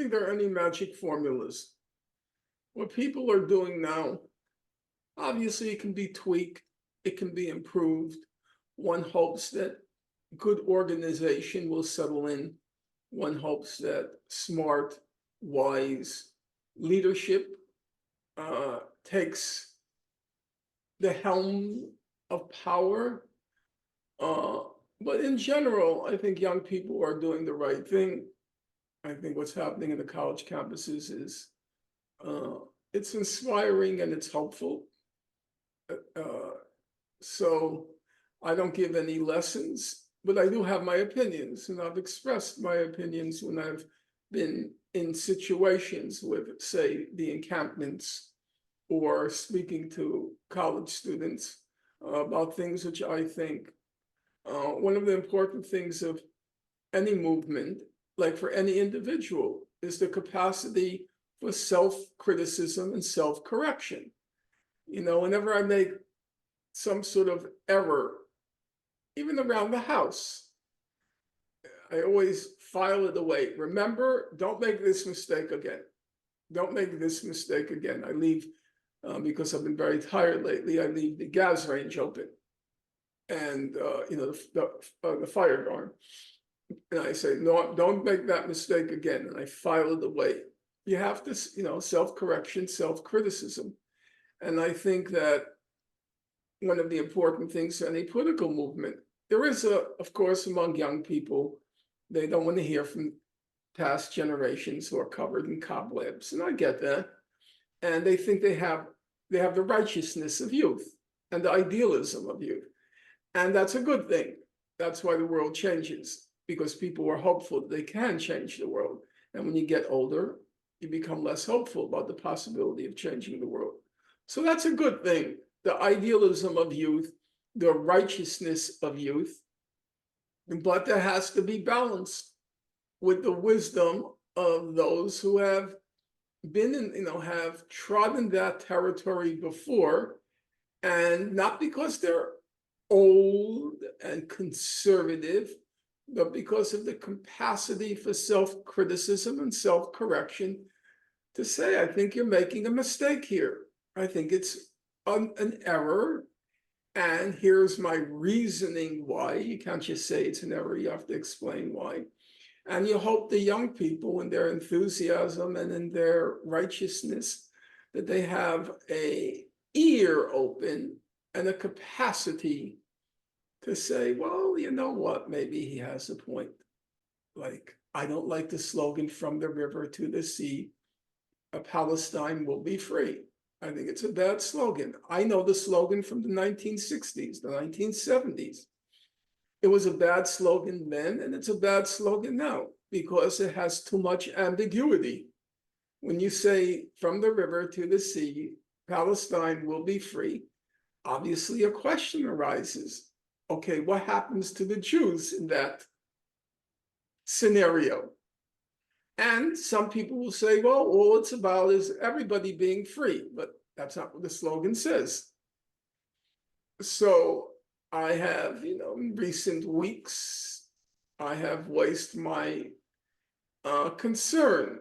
think there are any magic formulas. What people are doing now, obviously it can be tweaked, it can be improved. One hopes that good organization will settle in. One hopes that smart, wise leadership takes the helm of power. But in general, I think young people are doing the right thing. I think what's happening in the college campuses is it's inspiring and it's hopeful. So I don't give any lessons, but I do have my opinions, and I've expressed my opinions when I've been in situations with, say, the encampments or speaking to college students about things which I think one of the important things of any movement, like for any individual, is the capacity for self-criticism and self-correction. You know, whenever I make some sort of error, even around the house, I always file it away. Remember, don't make this mistake again. Don't make this mistake again. I leave, because I've been very tired lately, I leave the gas range open and, the fire alarm. And I say, no, don't make that mistake again. And I file it away. You have to, self-correction, self-criticism. And I think that one of the important things in any political movement, there is, of course, among young people, they don't want to hear from past generations who are covered in cobwebs. And I get that. And they think they have the righteousness of youth and the idealism of youth. And that's a good thing. That's why the world changes, because people are hopeful that they can change the world. And when you get older, you become less hopeful about the possibility of changing the world. So that's a good thing. The idealism of youth, the righteousness of youth, but there has to be balance with the wisdom of those who have been in, have trodden that territory before, and not because they're old and conservative, but because of the capacity for self-criticism and self-correction to say, I think you're making a mistake here. I think it's an error, and here's my reasoning why. You can't just say it's an error, you have to explain why. And you hope the young people in their enthusiasm and in their righteousness, that they have an ear open and a capacity to say, well, you know what, maybe he has a point. Like, I don't like the slogan, from the river to the sea, Palestine will be free. I think it's a bad slogan. I know the slogan from the 1960s, the 1970s. It was a bad slogan then, and it's a bad slogan now, because it has too much ambiguity. When you say, from the river to the sea, Palestine will be free, obviously a question arises. Okay, what happens to the Jews in that scenario? And some people will say, well, all it's about is everybody being free, but that's not what the slogan says. So I have, in recent weeks, I have voiced my concern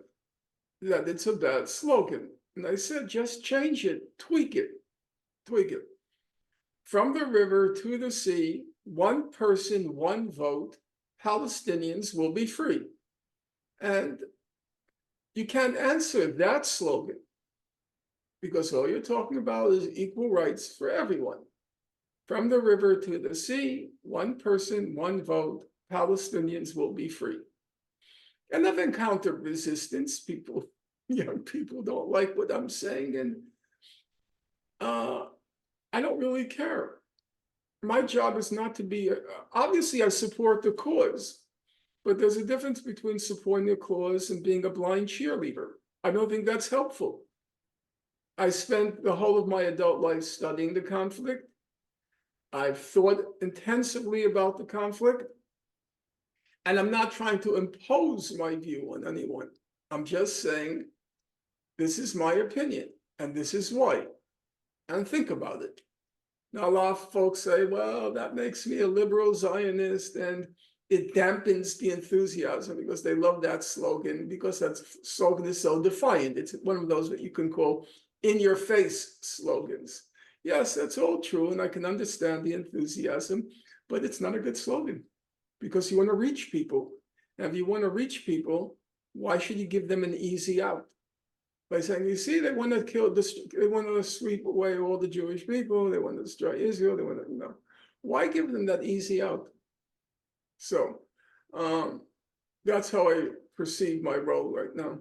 that it's a bad slogan. And I said, just change it, tweak it. From the river to the sea, one person, one vote, Palestinians will be free. And you can't answer that slogan, because all you're talking about is equal rights for everyone. From the river to the sea, one person, one vote, Palestinians will be free. And I've encountered resistance. Young people don't like what I'm saying, and I don't really care. My job is not to be, obviously I support the cause, but there's a difference between supporting a cause and being a blind cheerleader. I don't think that's helpful. I spent the whole of my adult life studying the conflict. I've thought intensively about the conflict, and I'm not trying to impose my view on anyone. I'm just saying, this is my opinion, and this is why, and think about it. Now, a lot of folks say, well, that makes me a liberal Zionist, and it dampens the enthusiasm because they love that slogan, because that slogan is so defiant. It's one of those that you can call in-your-face slogans. Yes, that's all true, and I can understand the enthusiasm, but it's not a good slogan because you want to reach people. And if you want to reach people, why should you give them an easy out? By saying, you see, they want to they want to sweep away all the Jewish people, they want to destroy Israel, they want to, why give them that easy out? So that's how I perceive my role right now.